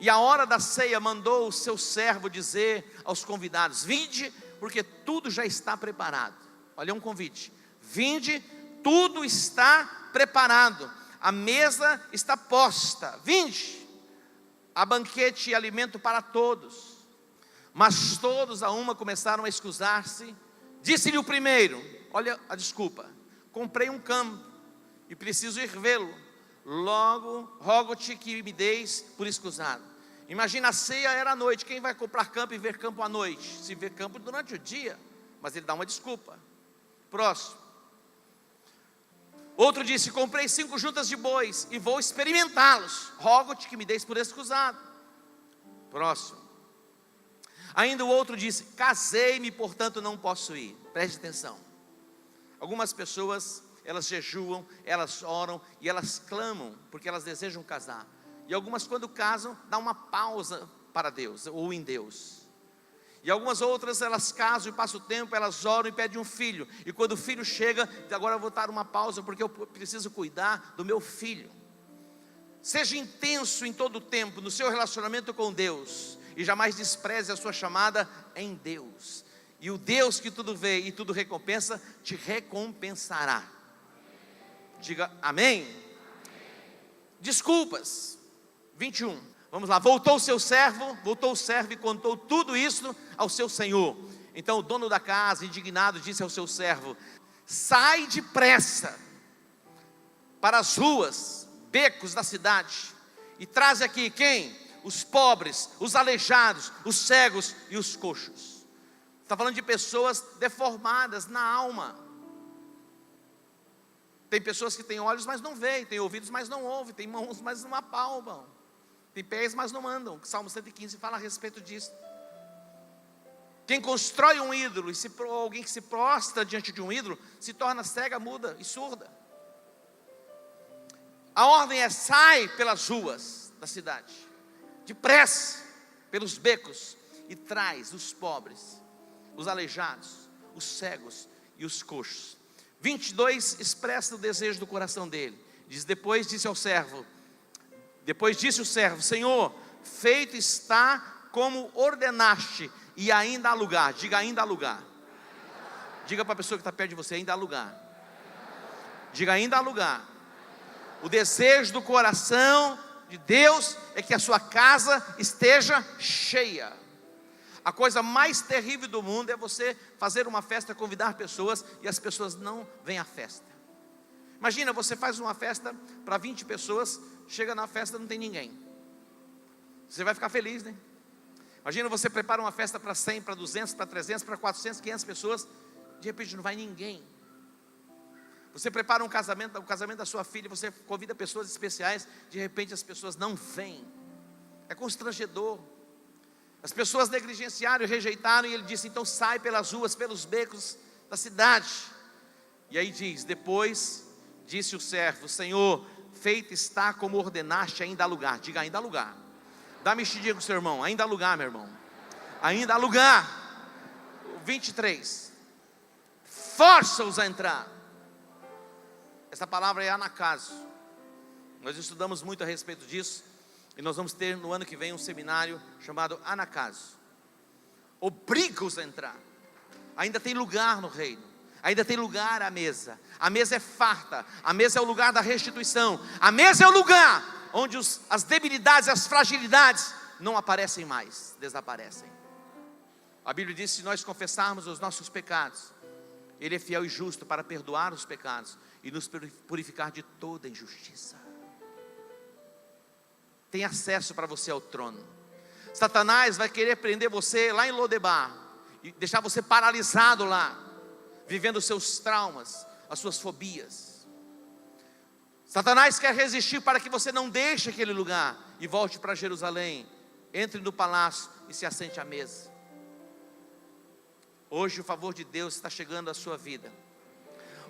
E à hora da ceia mandou o seu servo dizer aos convidados: vinde, porque tudo já está preparado. Olha um convite: vinde, tudo está preparado, a mesa está posta, vinde, há banquete e alimento para todos. Mas todos a uma começaram a escusar-se. Disse-lhe o primeiro: olha a desculpa, comprei um campo e preciso ir vê-lo, logo rogo-te que me deis por escusado. Imagina, a ceia era à noite. Quem vai comprar campo e ver campo à noite? Se vê campo durante o dia. Mas ele dá uma desculpa. Próximo. Outro disse: comprei 5 juntas de bois e vou experimentá-los, rogo-te que me deis por escusado. Próximo. Ainda o outro disse: casei-me, portanto não posso ir. Preste atenção. Algumas pessoas, elas jejuam, elas oram e elas clamam porque elas desejam casar. E algumas, quando casam, dão uma pausa para Deus ou em Deus. E algumas outras, elas casam e passam o tempo, elas oram e pedem um filho. E quando o filho chega, agora eu vou dar uma pausa porque eu preciso cuidar do meu filho. Seja intenso em todo o tempo no seu relacionamento com Deus e jamais despreze a sua chamada em Deus. E o Deus que tudo vê e tudo recompensa, te recompensará. Diga amém. Desculpas. 21, vamos lá. Voltou o servo e contou tudo isso ao seu senhor. Então o dono da casa, indignado, disse ao seu servo: sai depressa para as ruas, becos da cidade, e traz aqui quem? Os pobres, os aleijados, os cegos e os coxos. Está falando de pessoas deformadas na alma. Tem pessoas que têm olhos, mas não veem, tem ouvidos, mas não ouvem, tem mãos, mas não apalpam, tem pés, mas não andam. Salmo 115 fala a respeito disso. Quem constrói um ídolo, e alguém que se prostra diante de um ídolo, se torna cega, muda e surda. A ordem é: sai pelas ruas da cidade, depressa, pelos becos, e traz os pobres, os aleijados, os cegos e os coxos. 22 expressa o desejo do coração dele. Diz: depois disse o servo: Senhor, feito está como ordenaste, e ainda há lugar. Diga: ainda há lugar. Diga para a pessoa que está perto de você: ainda há lugar. Diga: ainda há lugar. O desejo do coração de Deus é que a sua casa esteja cheia. A coisa mais terrível do mundo é você fazer uma festa, convidar pessoas e as pessoas não vêm à festa. Imagina, você faz uma festa para 20 pessoas, chega na festa e não tem ninguém. Você vai ficar feliz, né? Imagina, você prepara uma festa para 100, para 200, para 300, para 400, 500 pessoas, de repente não vai ninguém. Você prepara o casamento da sua filha, você convida pessoas especiais, de repente as pessoas não vêm. É constrangedor. As pessoas negligenciaram e rejeitaram, e ele disse: então sai pelas ruas, pelos becos da cidade. E aí diz: depois disse o servo: Senhor, feito está como ordenaste, ainda há lugar. Diga: ainda há lugar. Dá mexidinha com o seu irmão: ainda há lugar, meu irmão. Ainda há lugar. 23, força-os a entrar. Essa palavra é anacaso. Nós estudamos muito a respeito disso. E nós vamos ter no ano que vem um seminário chamado anacaso. Obriga-os a entrar. Ainda tem lugar no reino. Ainda tem lugar à mesa. A mesa é farta. A mesa é o lugar da restituição. A mesa é o lugar onde as debilidades, as fragilidades não aparecem mais, desaparecem. A Bíblia diz: se nós confessarmos os nossos pecados, Ele é fiel e justo para perdoar os pecados e nos purificar de toda injustiça. Tem acesso para você ao trono. Satanás vai querer prender você lá em Lodebar e deixar você paralisado lá, vivendo os seus traumas, as suas fobias. Satanás quer resistir para que você não deixe aquele lugar e volte para Jerusalém, entre no palácio e se assente à mesa. Hoje o favor de Deus está chegando à sua vida.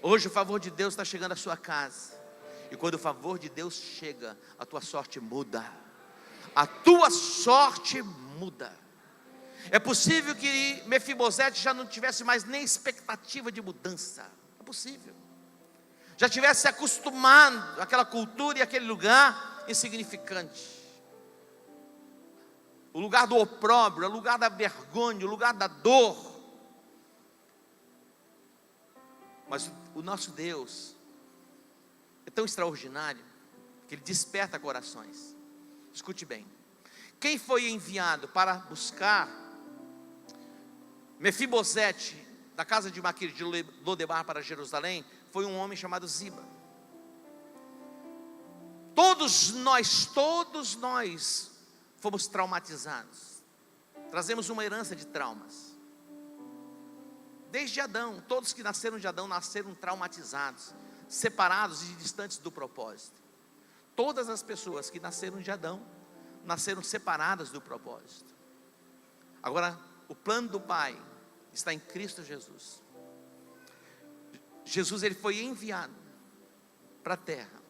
Hoje o favor de Deus está chegando à sua casa. E quando o favor de Deus chega, a tua sorte muda. A tua sorte muda. É possível que Mefibosete já não tivesse mais nem expectativa de mudança. É possível. Já tivesse acostumado àquela cultura e àquele lugar insignificante. o lugar do opróbrio, o lugar da vergonha, o lugar da dor. Mas o nosso Deus é tão extraordinário que Ele desperta corações. Escute bem. Quem foi enviado para buscar Mefibosete da casa de Maquir de Lodebar para Jerusalém foi um homem chamado Ziba. Todos nós fomos traumatizados. Trazemos uma herança de traumas. Desde Adão, todos que nasceram de Adão nasceram traumatizados, separados e distantes do propósito. Todas as pessoas que nasceram de Adão nasceram separadas do propósito. Agora, o plano do Pai está em Cristo Jesus. Jesus, Ele foi enviado para a terra,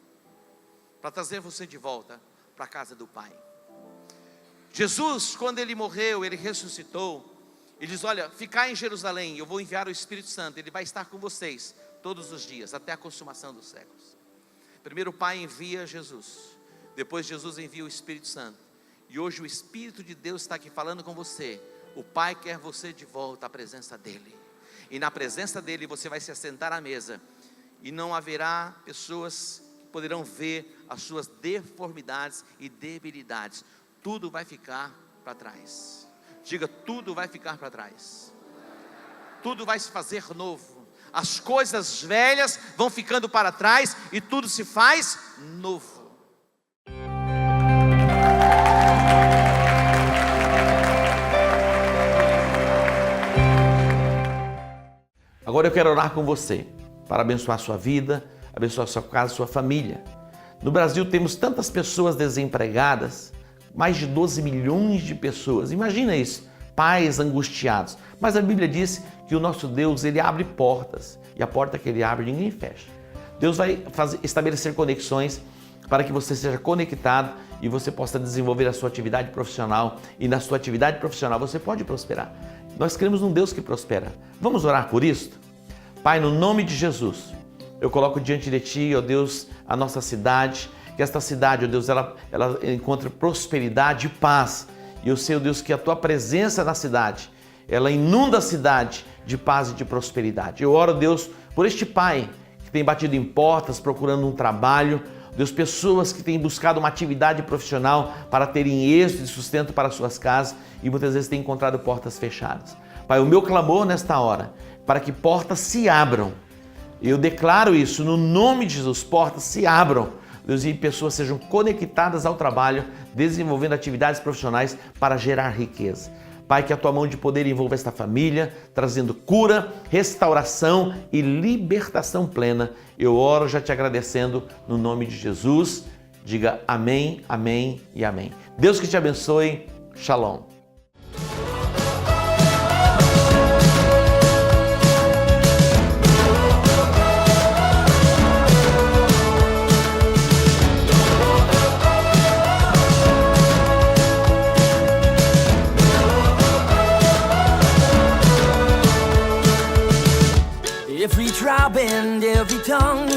para trazer você de volta para a casa do Pai. Jesus, quando Ele morreu, Ele ressuscitou. Ele diz, olha, ficai em Jerusalém, eu vou enviar o Espírito Santo, Ele vai estar com vocês todos os dias, até a consumação dos séculos. Primeiro o Pai envia Jesus, depois Jesus envia o Espírito Santo, e hoje o Espírito de Deus está aqui falando com você. O Pai quer você de volta à presença dEle, e na presença dEle você vai se assentar à mesa, e não haverá pessoas que poderão ver as suas deformidades e debilidades. Tudo vai ficar para trás. Diga, tudo vai ficar para trás. Tudo vai se fazer novo. As coisas velhas vão ficando para trás e tudo se faz novo. Agora eu quero orar com você para abençoar a sua vida, abençoar a sua casa, a sua família. No Brasil temos tantas pessoas desempregadas, mais de 12 milhões de pessoas. Imagina isso, pais angustiados. Mas a Bíblia diz que o nosso Deus, Ele abre portas, e a porta que Ele abre ninguém fecha. Deus vai estabelecer conexões para que você seja conectado e você possa desenvolver a sua atividade profissional, e na sua atividade profissional você pode prosperar. Nós cremos num Deus que prospera. Vamos orar por isso? Pai, no nome de Jesus, eu coloco diante de Ti, ó Deus, a nossa cidade, que esta cidade, ó Deus, ela encontre prosperidade e paz. E eu sei, ó Deus, que a Tua presença na cidade, ela inunda a cidade de paz e de prosperidade. Eu oro, Deus, por este pai que tem batido em portas, procurando um trabalho. Deus, pessoas que têm buscado uma atividade profissional para terem êxito e sustento para suas casas e muitas vezes têm encontrado portas fechadas. Pai, o meu clamor nesta hora, para que portas se abram. Eu declaro isso no nome de Jesus, portas se abram. Deus, e pessoas sejam conectadas ao trabalho, desenvolvendo atividades profissionais para gerar riqueza. Pai, que a Tua mão de poder envolva esta família, trazendo cura, restauração e libertação plena. Eu oro já te agradecendo no nome de Jesus. Diga amém, amém e amém. Deus que te abençoe. Shalom. Every tribe and every tongue,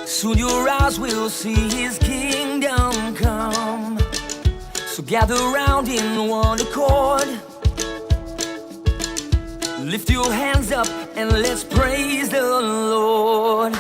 soon your eyes will see His kingdom come. So gather round in one accord, lift your hands up and let's praise the Lord.